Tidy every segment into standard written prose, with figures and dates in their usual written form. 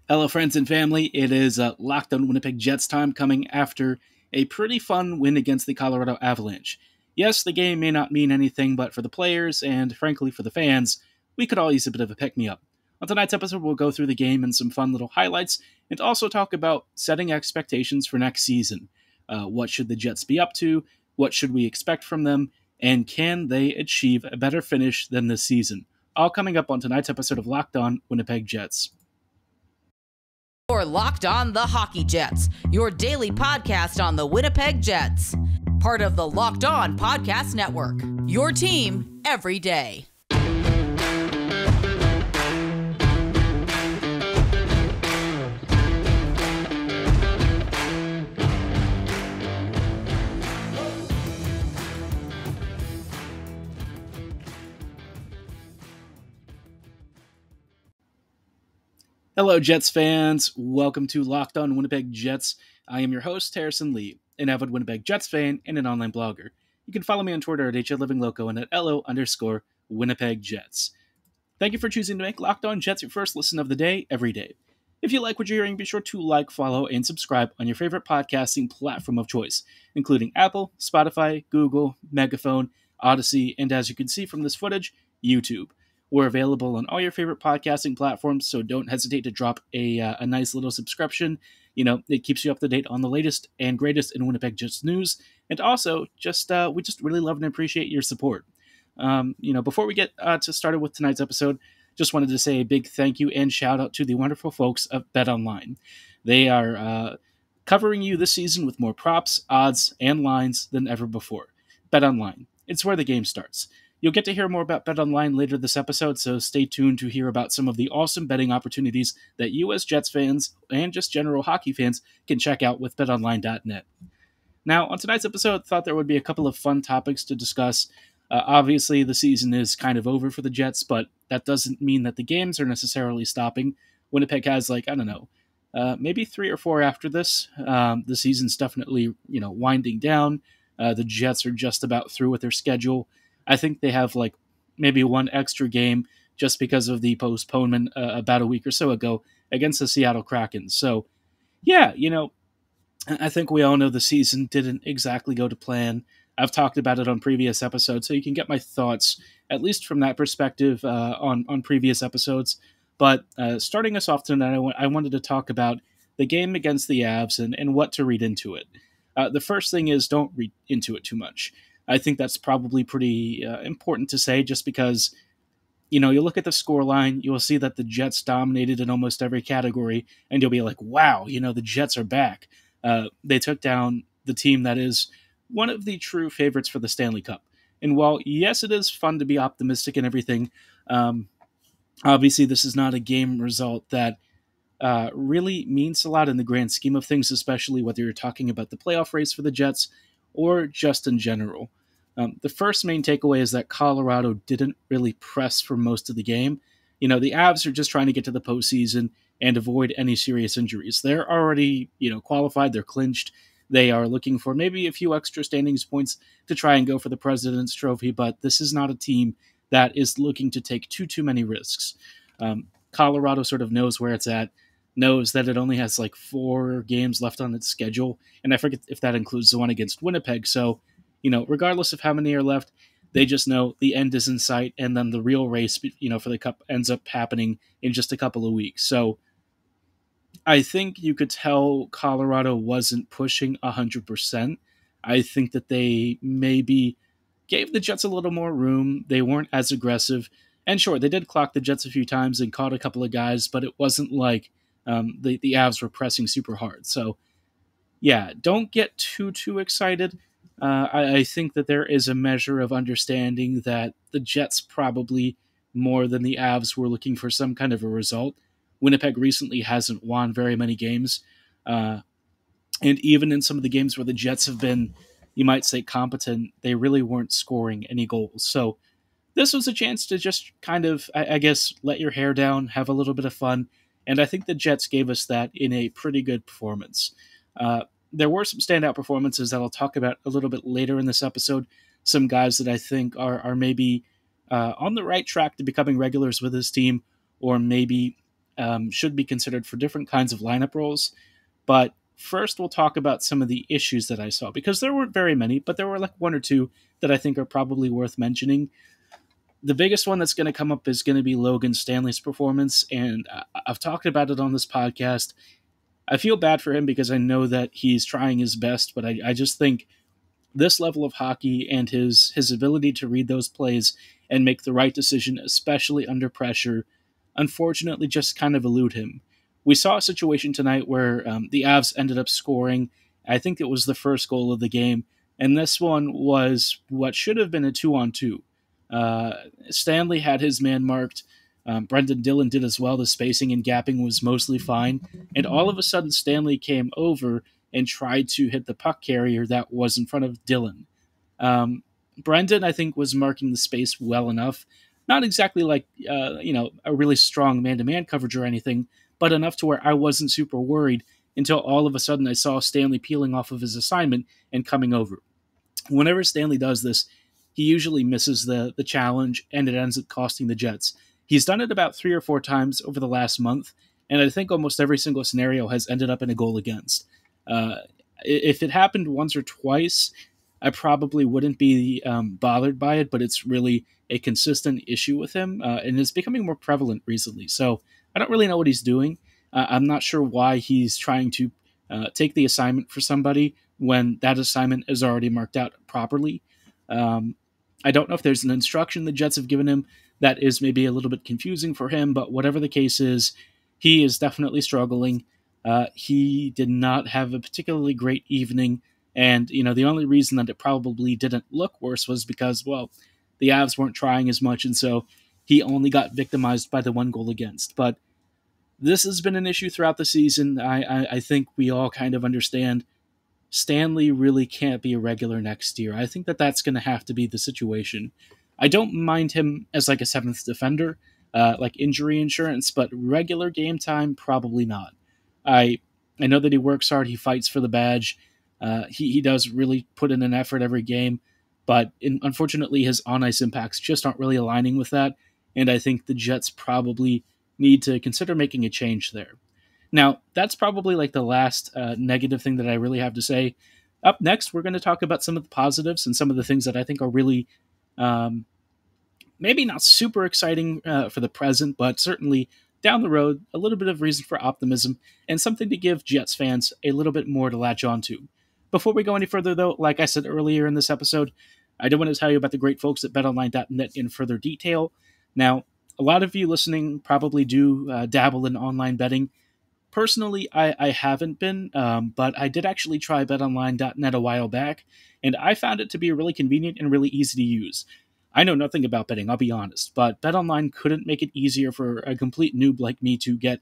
Hello, friends and family. It is Locked on Winnipeg Jets time, coming after a pretty fun win against the Colorado Avalanche. Yes, the game may not mean anything, but for the players and, frankly, for the fans, we could all use a bit of a pick-me-up. On tonight's episode, we'll go through the game and some fun little highlights, and also talk about setting expectations for next season. What should the Jets be up to? What should we expect from them? And can they achieve a better finish than this season? All coming up on tonight's episode of Locked on Winnipeg Jets. You're Locked on the Hockey Jets, your daily podcast on the Winnipeg Jets. Part of the Locked On Podcast Network, your team every day. Hello, Jets fans. Welcome to Locked on Winnipeg Jets. I am your host, Harrison Lee, an avid Winnipeg Jets fan and an online blogger. You can follow me on Twitter at HLivingLoco and at LO_Winnipeg Jets. Thank you for choosing to make Locked on Jets your first listen of the day every day. If you like what you're hearing, be sure to like, follow, and subscribe on your favorite podcasting platform of choice, including Apple, Spotify, Google, Megaphone, Odyssey, and as you can see from this footage, YouTube. We're available on all your favorite podcasting platforms, so don't hesitate to drop a nice little subscription. You know, it keeps you up to date on the latest and greatest in Winnipeg Jets news, and also we just really love and appreciate your support. Before we get started with tonight's episode, just wanted to say a big thank you and shout out to the wonderful folks of BetOnline. They are covering you this season with more props, odds, and lines than ever before. BetOnline, it's where the game starts. You'll get to hear more about BetOnline later this episode, so stay tuned to hear about some of the awesome betting opportunities that you as Jets fans and just general hockey fans can check out with betonline.net. Now, on tonight's episode, I thought there would be a couple of fun topics to discuss. Obviously, the season is kind of over for the Jets, but that doesn't mean that the games are necessarily stopping. Winnipeg has, maybe 3 or 4 after this. The season's definitely, winding down. The Jets are just about through with their schedule. I think they have maybe one extra game just because of the postponement about a week or so ago against the Seattle Kraken. So, yeah, I think we all know the season didn't exactly go to plan. I've talked about it on previous episodes, so you can get my thoughts, at least from that perspective, on previous episodes. But starting us off tonight, I wanted to talk about the game against the Avs and what to read into it. The first thing is don't read into it too much. I think that's probably pretty important to say just because, you look at the scoreline, you'll see that the Jets dominated in almost every category, and you'll be like, wow, the Jets are back. They took down the team that is one of the true favorites for the Stanley Cup. And while, yes, it is fun to be optimistic and everything, obviously this is not a game result that really means a lot in the grand scheme of things, especially whether you're talking about the playoff race for the Jets or just in general. The first main takeaway is that Colorado didn't really press for most of the game. The Avs are just trying to get to the postseason and avoid any serious injuries. They're already, qualified. They're clinched. They are looking for maybe a few extra standings points to try and go for the President's Trophy, but this is not a team that is looking to take too many risks. Colorado sort of knows where it's at, knows that it only has 4 games left on its schedule, and I forget if that includes the one against Winnipeg. So, regardless of how many are left, they just know the end is in sight, and then the real race, for the Cup ends up happening in just a couple of weeks. So I think you could tell Colorado wasn't pushing 100%. I think that they maybe gave the Jets a little more room. They weren't as aggressive. And sure, they did clock the Jets a few times and caught a couple of guys, but it wasn't like the Avs were pressing super hard. So, yeah, don't get too excited. I think that there is a measure of understanding that the Jets probably, more than the Avs, were looking for some kind of a result. Winnipeg recently hasn't won very many games. And even in some of the games where the Jets have been, you might say, competent, they really weren't scoring any goals. So this was a chance to just kind of, I guess, let your hair down, have a little bit of fun. And I think the Jets gave us that in a pretty good performance. There were some standout performances that I'll talk about a little bit later in this episode. Some guys that I think are maybe on the right track to becoming regulars with this team, or maybe should be considered for different kinds of lineup roles. But first, we'll talk about some of the issues that I saw, because there weren't very many, but there were like one or two that I think are probably worth mentioning. The biggest one that's going to come up is going to be Logan Stanley's performance, and I've talked about it on this podcast. I feel bad for him because I know that he's trying his best, but I just think this level of hockey and his ability to read those plays and make the right decision, especially under pressure, unfortunately just kind of elude him. We saw a situation tonight where the Avs ended up scoring. I think it was the first goal of the game, and this one was what should have been a 2-on-2. Stanley had his man marked. Brendan Dillon did as well. The spacing and gapping was mostly fine. And all of a sudden, Stanley came over and tried to hit the puck carrier that was in front of Dillon. Brendan, I think, was marking the space well enough. Not exactly like, a really strong man-to-man coverage or anything, but enough to where I wasn't super worried until all of a sudden I saw Stanley peeling off of his assignment and coming over. Whenever Stanley does this, he usually misses the challenge, and it ends up costing the Jets. He's done it about 3 or 4 times over the last month, and I think almost every single scenario has ended up in a goal against. If it happened once or twice, I probably wouldn't be bothered by it, but it's really a consistent issue with him, and it's becoming more prevalent recently. So I don't really know what he's doing. I'm not sure why he's trying to take the assignment for somebody when that assignment is already marked out properly. I don't know if there's an instruction the Jets have given him that is maybe a little bit confusing for him, but whatever the case is, he is definitely struggling. He did not have a particularly great evening, and the only reason that it probably didn't look worse was because, well, the Avs weren't trying as much, and so he only got victimized by the 1 goal against. But this has been an issue throughout the season. I think we all kind of understand Stanley really can't be a regular next year. I think that that's going to have to be the situation. I don't mind him as like a 7th defender, like injury insurance, but regular game time, probably not. I know that he works hard. He fights for the badge. He does really put in an effort every game, but unfortunately his on-ice impacts just aren't really aligning with that, and I think the Jets probably need to consider making a change there. Now, that's probably like the last negative thing that I really have to say. Up next, we're going to talk about some of the positives and some of the things that I think are really maybe not super exciting for the present, but certainly down the road, a little bit of reason for optimism and something to give Jets fans a little bit more to latch onto. Before we go any further, though, like I said earlier in this episode, I do want to tell you about the great folks at BetOnline.net in further detail. Now, a lot of you listening probably do dabble in online betting. Personally, I haven't been, but I did actually try BetOnline.net a while back, and I found it to be really convenient and really easy to use. I know nothing about betting, I'll be honest, but BetOnline couldn't make it easier for a complete noob like me to get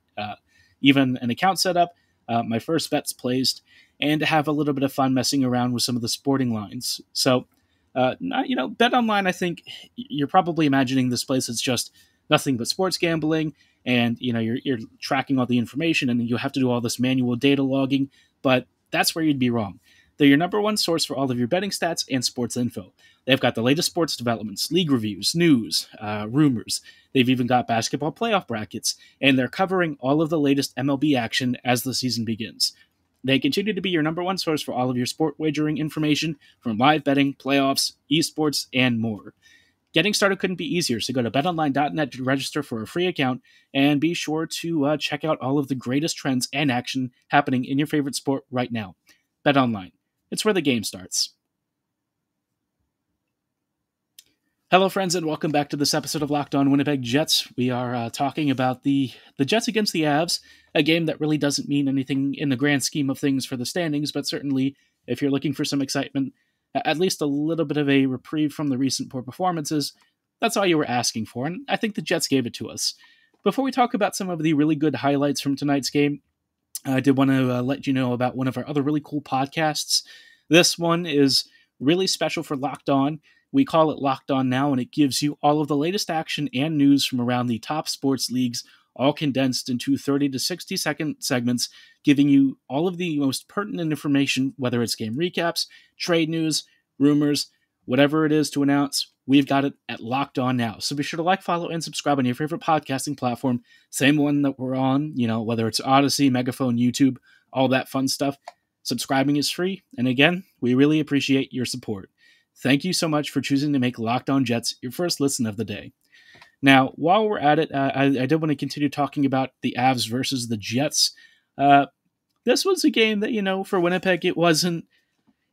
even an account set up, my first bets placed, and to have a little bit of fun messing around with some of the sporting lines. So, BetOnline, I think you're probably imagining this place that's just nothing but sports gambling, and you're tracking all the information, and you have to do all this manual data logging, but that's where you'd be wrong. They're your number one source for all of your betting stats and sports info. They've got the latest sports developments, league reviews, news, rumors. They've even got basketball playoff brackets, and they're covering all of the latest MLB action as the season begins. They continue to be your number one source for all of your sport wagering information, from live betting, playoffs, esports, and more. Getting started couldn't be easier, so go to betonline.net to register for a free account, and be sure to check out all of the greatest trends and action happening in your favorite sport right now. BetOnline. It's where the game starts. Hello, friends, and welcome back to this episode of Locked On Winnipeg Jets. We are talking about the Jets against the Avs, a game that really doesn't mean anything in the grand scheme of things for the standings, but certainly, if you're looking for some excitement, at least a little bit of a reprieve from the recent poor performances, that's all you were asking for, and I think the Jets gave it to us. Before we talk about some of the really good highlights from tonight's game, I did want to let you know about one of our other really cool podcasts. This one is really special for Locked On. We call it Locked On Now, and it gives you all of the latest action and news from around the top sports leagues, all condensed into 30 to 60-second segments, giving you all of the most pertinent information, whether it's game recaps, trade news, rumors, whatever it is to announce, we've got it at Locked On now. So be sure to like, follow, and subscribe on your favorite podcasting platform. Same one that we're on, whether it's Odyssey, Megaphone, YouTube, all that fun stuff. Subscribing is free. And again, we really appreciate your support. Thank you so much for choosing to make Locked On Jets your first listen of the day. Now, while we're at it, I did want to continue talking about the Avs versus the Jets. This was a game that, for Winnipeg, it wasn't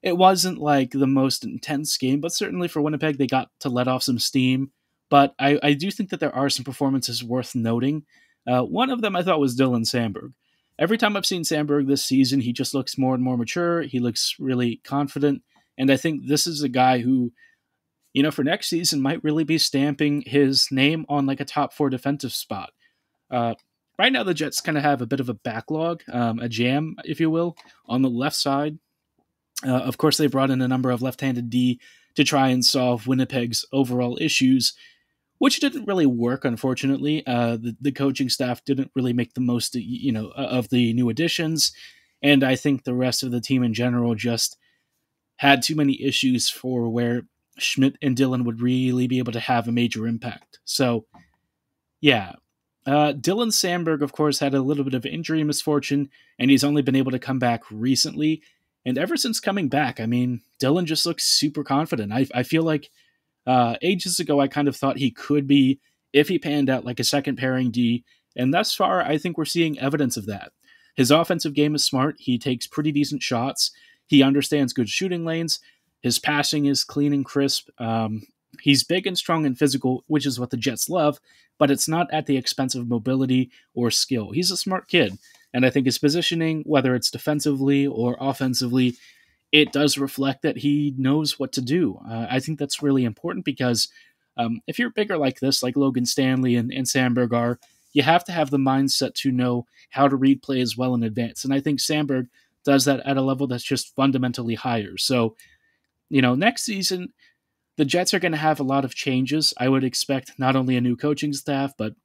like the most intense game, but certainly for Winnipeg, they got to let off some steam. But I do think that there are some performances worth noting. One of them I thought was Dylan Samberg. Every time I've seen Samberg this season, he just looks more and more mature. He looks really confident. And I think this is a guy who, for next season might really be stamping his name on like a top 4 defensive spot. Right now, the Jets kind of have a bit of a backlog, a jam, if you will, on the left side. Of course, they brought in a number of left-handed D to try and solve Winnipeg's overall issues, which didn't really work, unfortunately. The coaching staff didn't really make the most, of the new additions, and I think the rest of the team in general just had too many issues for where Schmidt and Dylan would really be able to have a major impact. So, yeah. Dylan Samberg, of course, had a little bit of injury misfortune, and he's only been able to come back recently. And ever since coming back, Dylan just looks super confident. I feel like ages ago, I kind of thought he could be, if he panned out, like a second pairing D. And thus far, I think we're seeing evidence of that. His offensive game is smart. He takes pretty decent shots. He understands good shooting lanes. His passing is clean and crisp. He's big and strong and physical, which is what the Jets love, but it's not at the expense of mobility or skill. He's a smart kid. And I think his positioning, whether it's defensively or offensively, it does reflect that he knows what to do. I think that's really important because if you're bigger like this, like Logan Stanley and Samberg are, you have to have the mindset to know how to read plays well in advance. And I think Samberg does that at a level that's just fundamentally higher. So, next season, the Jets are going to have a lot of changes. I would expect not only a new coaching staff, but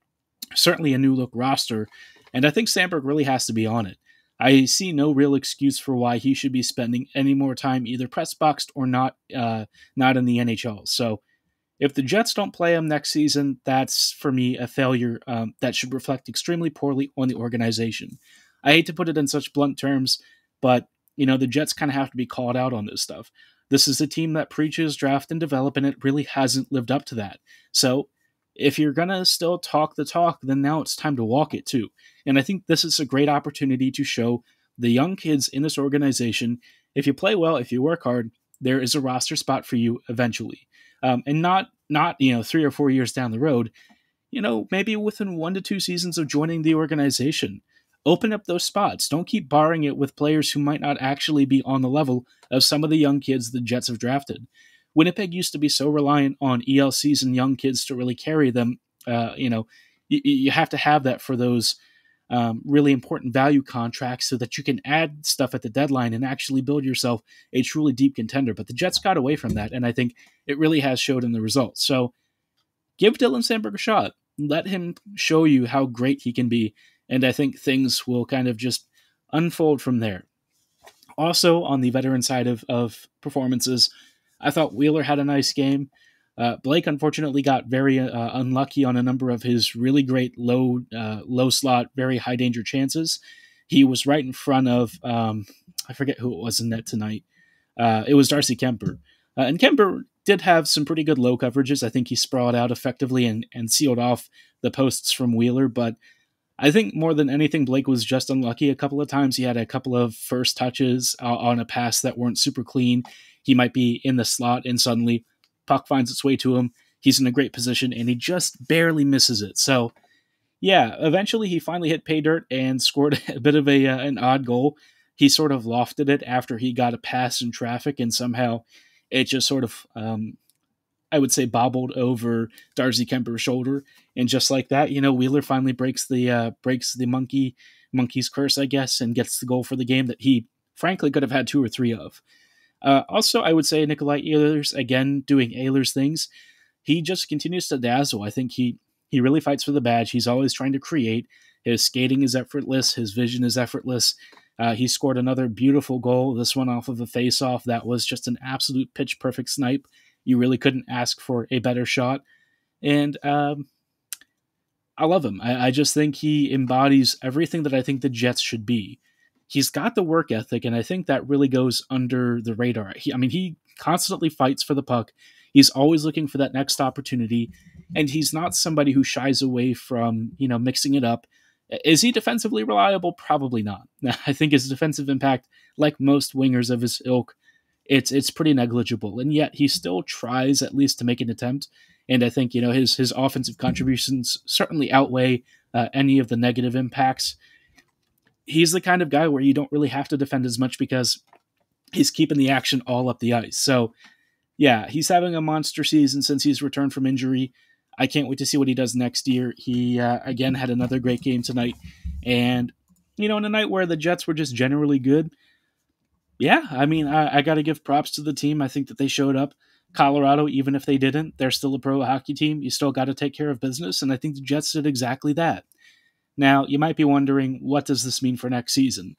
certainly a new look roster. And I think Samberg really has to be on it. I see no real excuse for why he should be spending any more time either press boxed or not in the NHL. So if the Jets don't play him next season, that's for me a failure that should reflect extremely poorly on the organization. I hate to put it in such blunt terms, but the Jets kind of have to be called out on this stuff. This is a team that preaches draft and develop, and it really hasn't lived up to that. So if you're going to still talk the talk, then now it's time to walk it too. And I think this is a great opportunity to show the young kids in this organization, if you play well, if you work hard, there is a roster spot for you eventually. And not 3 or 4 years down the road, maybe within 1 to 2 seasons of joining the organization. Open up those spots. Don't keep barring it with players who might not actually be on the level of some of the young kids the Jets have drafted. Winnipeg used to be so reliant on ELCs and young kids to really carry them. You have to have that for those really important value contracts so that you can add stuff at the deadline and actually build yourself a truly deep contender. But the Jets got away from that, and I think it really has showed in the results. So give Dylan Samberg a shot. Let him show you how great he can be, and I think things will kind of just unfold from there. Also, on the veteran side of performances, I thought Wheeler had a nice game. Blake unfortunately got very unlucky on a number of his really great low slot, very high danger chances. He was right in front of, I forget who it was in net tonight. It was Darcy Kemper. And Kemper did have some pretty good low coverages. I think he sprawled out effectively and sealed off the posts from Wheeler. But I think more than anything, Blake was just unlucky a couple of times. He had a couple of first touches on a pass that weren't super clean. He might be in the slot and suddenly puck finds its way to him. He's in a great position and he just barely misses it. So yeah, eventually he finally hit pay dirt and scored a bit of an odd goal. He sort of lofted it after he got a pass in traffic and somehow it just sort of, I would say, bobbled over Darcy Kemper's shoulder. And just like that, Wheeler finally breaks the monkey's curse, I guess, and gets the goal for the game that he frankly could have had 2 or 3 of. Also, I would say Nikolai Ehlers, again, doing Ehlers things. He just continues to dazzle. I think he really fights for the badge. He's always trying to create. His skating is effortless. His vision is effortless. He scored another beautiful goal, this one off of a face-off that was just an absolute pitch-perfect snipe. You really couldn't ask for a better shot. And I love him. I just think he embodies everything that I think the Jets should be. He's got the work ethic, and I think that really goes under the radar. He constantly fights for the puck. He's always looking for that next opportunity, and he's not somebody who shies away from, mixing it up. Is he defensively reliable? Probably not. I think his defensive impact, like most wingers of his ilk, it's pretty negligible, and yet he still tries at least to make an attempt. And I think his offensive contributions certainly outweigh any of the negative impacts. He's the kind of guy where you don't really have to defend as much because he's keeping the action all up the ice. So yeah, he's having a monster season since he's returned from injury. I can't wait to see what he does next year. He again had another great game tonight, and in a night where the Jets were just generally good. Yeah, I got to give props to the team. I think that they showed up. Colorado, even if they didn't, they're still a pro hockey team. You still got to take care of business, and I think the Jets did exactly that. Now, you might be wondering, what does this mean for next season?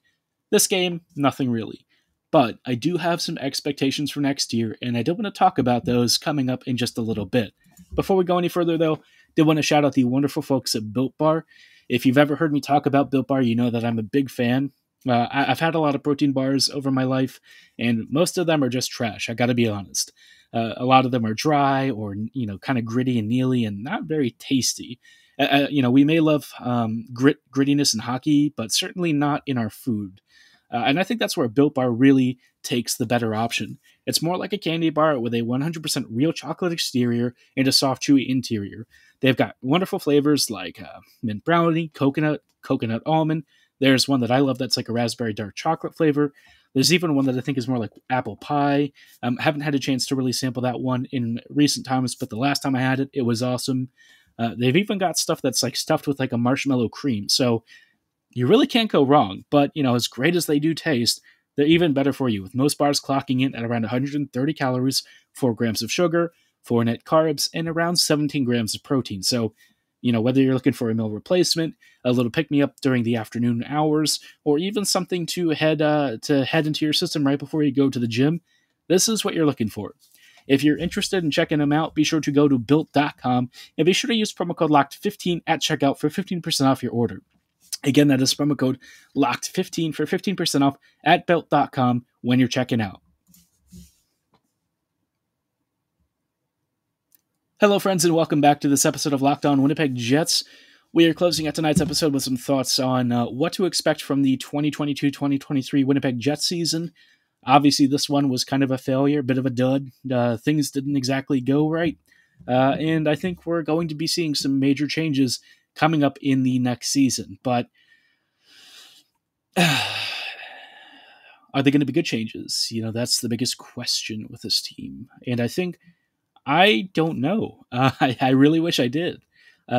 This game, nothing really. But I do have some expectations for next year, and I do want to talk about those coming up in just a little bit. Before we go any further, though, I did want to shout out the wonderful folks at Built Bar. If you've ever heard me talk about Built Bar, you know that I'm a big fan. I've had a lot of protein bars over my life, and most of them are just trash, I gotta be honest. A lot of them are dry or, kind of gritty and mealy and not very tasty. We may love grittiness in hockey, but certainly not in our food. And I think that's where Built Bar really takes the better option. It's more like a candy bar with a 100% real chocolate exterior and a soft, chewy interior. They've got wonderful flavors like mint brownie, coconut almond. There's one that I love that's like a raspberry dark chocolate flavor. There's even one that I think is more like apple pie. I haven't had a chance to really sample that one in recent times, but the last time I had it, it was awesome. They've even got stuff that's like stuffed with like a marshmallow cream. So you really can't go wrong. But, as great as they do taste, they're even better for you, with most bars clocking in at around 130 calories, 4 grams of sugar, 4 net carbs, and around 17 grams of protein. So, whether you're looking for a meal replacement, a little pick-me-up during the afternoon hours, or even something to head into your system right before you go to the gym, this is what you're looking for. If you're interested in checking them out, be sure to go to Built.com and be sure to use promo code LOCKED15 at checkout for 15% off your order. Again, that is promo code LOCKED15 for 15% off at Built.com when you're checking out. Hello, friends, and welcome back to this episode of Locked On Winnipeg Jets. We are closing out tonight's episode with some thoughts on what to expect from the 2022-2023 Winnipeg Jets season. Obviously, this one was kind of a failure, a bit of a dud. Things didn't exactly go right. And I think we're going to be seeing some major changes coming up in the next season. But are they going to be good changes? That's the biggest question with this team. And I don't know. I really wish I did.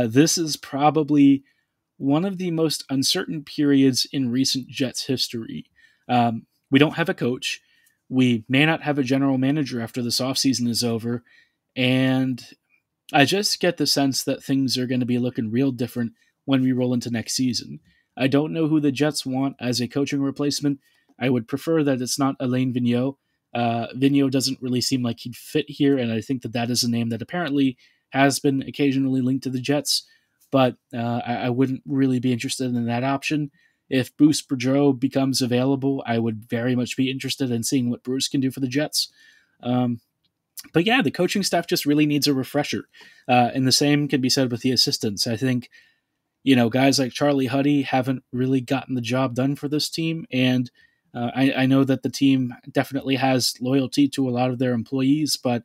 This is probably one of the most uncertain periods in recent Jets history. We don't have a coach. We may not have a general manager after this offseason is over. And I just get the sense that things are going to be looking real different when we roll into next season. I don't know who the Jets want as a coaching replacement. I would prefer that it's not Alain Vigneault. Vigneault doesn't really seem like he'd fit here, and I think that is a name that apparently has been occasionally linked to the Jets, but I wouldn't really be interested in that option. If Bruce Boudreau becomes available, I would very much be interested in seeing what Bruce can do for the Jets. But yeah, the coaching staff just really needs a refresher, and the same can be said with the assistants. I think, guys like Charlie Huddy haven't really gotten the job done for this team, and I know that the team definitely has loyalty to a lot of their employees, but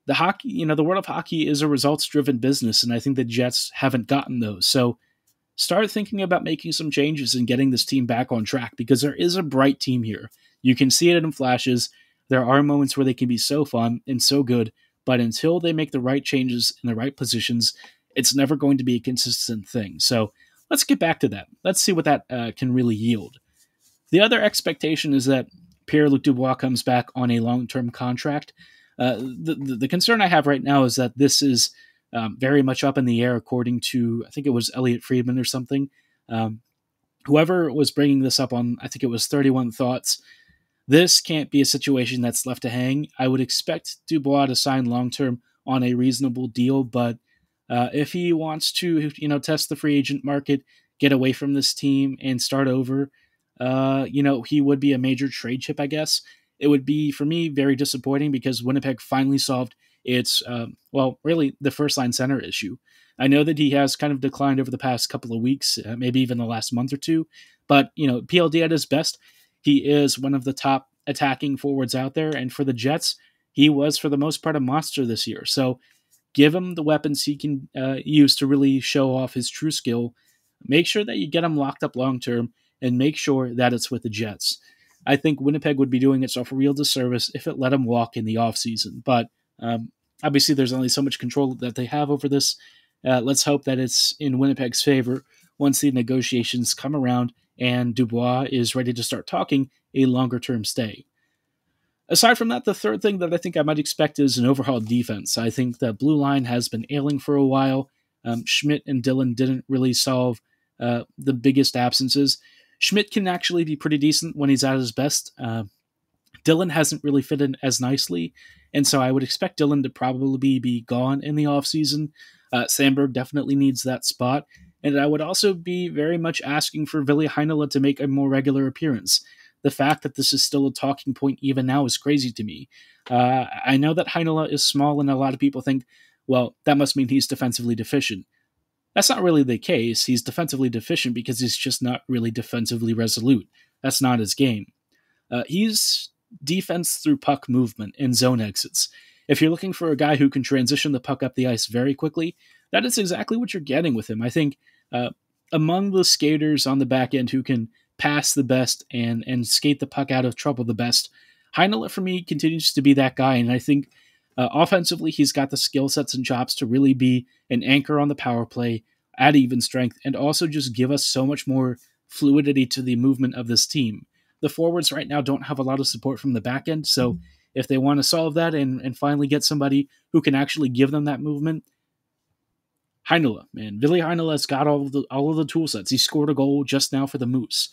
the hockey, the world of hockey is a results-driven business, and I think the Jets haven't gotten those. So start thinking about making some changes and getting this team back on track, because there is a bright team here. You can see it in flashes. There are moments where they can be so fun and so good, but until they make the right changes in the right positions, it's never going to be a consistent thing. So let's get back to that. Let's see what that can really yield. The other expectation is that Pierre-Luc Dubois comes back on a long-term contract. The concern I have right now is that this is very much up in the air, according to, I think it was Elliot Friedman or something. Whoever was bringing this up on, I think it was 31 Thoughts, This can't be a situation that's left to hang. I would expect Dubois to sign long-term on a reasonable deal, but if he wants to, test the free agent market, get away from this team and start over, he would be a major trade chip, I guess. It would be, for me, very disappointing because Winnipeg finally solved its, really the first line center issue. I know that he has kind of declined over the past couple of weeks, maybe even the last month or two, but, PLD at his best, he is one of the top attacking forwards out there, and for the Jets, he was, for the most part, a monster this year. So give him the weapons he can use to really show off his true skill. Make sure that you get him locked up long term, and make sure that it's with the Jets. I think Winnipeg would be doing itself a real disservice if it let him walk in the offseason. But obviously, there's only so much control that they have over this. Let's hope that it's in Winnipeg's favor once the negotiations come around and Dubois is ready to start talking a longer-term stay. Aside from that, the third thing that I think I might expect is an overhauled defense. I think the blue line has been ailing for a while. Schmidt and Dylan didn't really solve the biggest absences. Schmidt can actually be pretty decent when he's at his best. Dylan hasn't really fit in as nicely, and so I would expect Dylan to probably be gone in the offseason. Samberg definitely needs that spot, and I would also be very much asking for Ville Heinola to make a more regular appearance. The fact that this is still a talking point even now is crazy to me. I know that Heinola is small, and a lot of people think, well, that must mean he's defensively deficient. That's not really the case. He's defensively deficient because he's just not really defensively resolute. That's not his game. He's defense through puck movement and zone exits. If you're looking for a guy who can transition the puck up the ice very quickly, that is exactly what you're getting with him. I think among the skaters on the back end who can pass the best and skate the puck out of trouble the best, Heinola, for me, continues to be that guy, and I think offensively, he's got the skill sets and chops to really be an anchor on the power play at even strength and also just give us so much more fluidity to the movement of this team. The forwards right now don't have a lot of support from the back end, so if they want to solve that and finally get somebody who can actually give them that movement, Heinola, man. Ville Heinola's got all of the tool sets. He scored a goal just now for the Moose.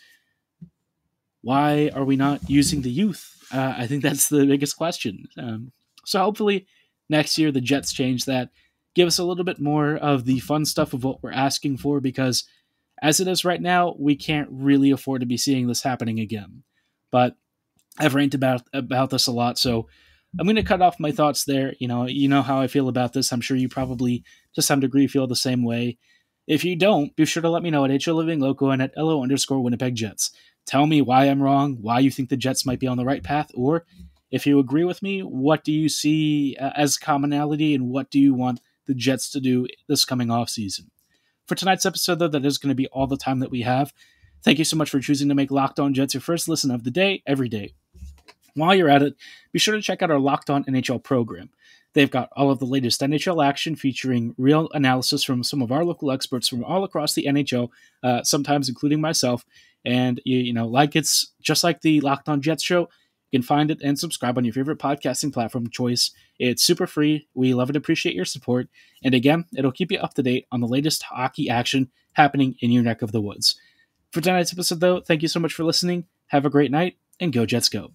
Why are we not using the youth? I think that's the biggest question. So hopefully next year the Jets change that, give us a little bit more of the fun stuff of what we're asking for, because as it is right now, we can't really afford to be seeing this happening again. But I've ranted about this a lot, so I'm going to cut off my thoughts there. You know how I feel about this. I'm sure you probably, to some degree, feel the same way. If you don't, be sure to let me know at HLivingLoco and at LO_Winnipeg Jets. Tell me why I'm wrong, why you think the Jets might be on the right path, or if you agree with me, what do you see as commonality and what do you want the Jets to do this coming offseason? For tonight's episode, though, that is going to be all the time that we have. Thank you so much for choosing to make Locked On Jets your first listen of the day, every day. While you're at it, be sure to check out our Locked On NHL program. They've got all of the latest NHL action featuring real analysis from some of our local experts from all across the NHL, sometimes including myself. And, it's just like the Locked On Jets show. You can find it and subscribe on your favorite podcasting platform of choice. It's super free. We love and appreciate your support. And again, it'll keep you up to date on the latest hockey action happening in your neck of the woods. For tonight's episode, though, thank you so much for listening. Have a great night, and go Jets go.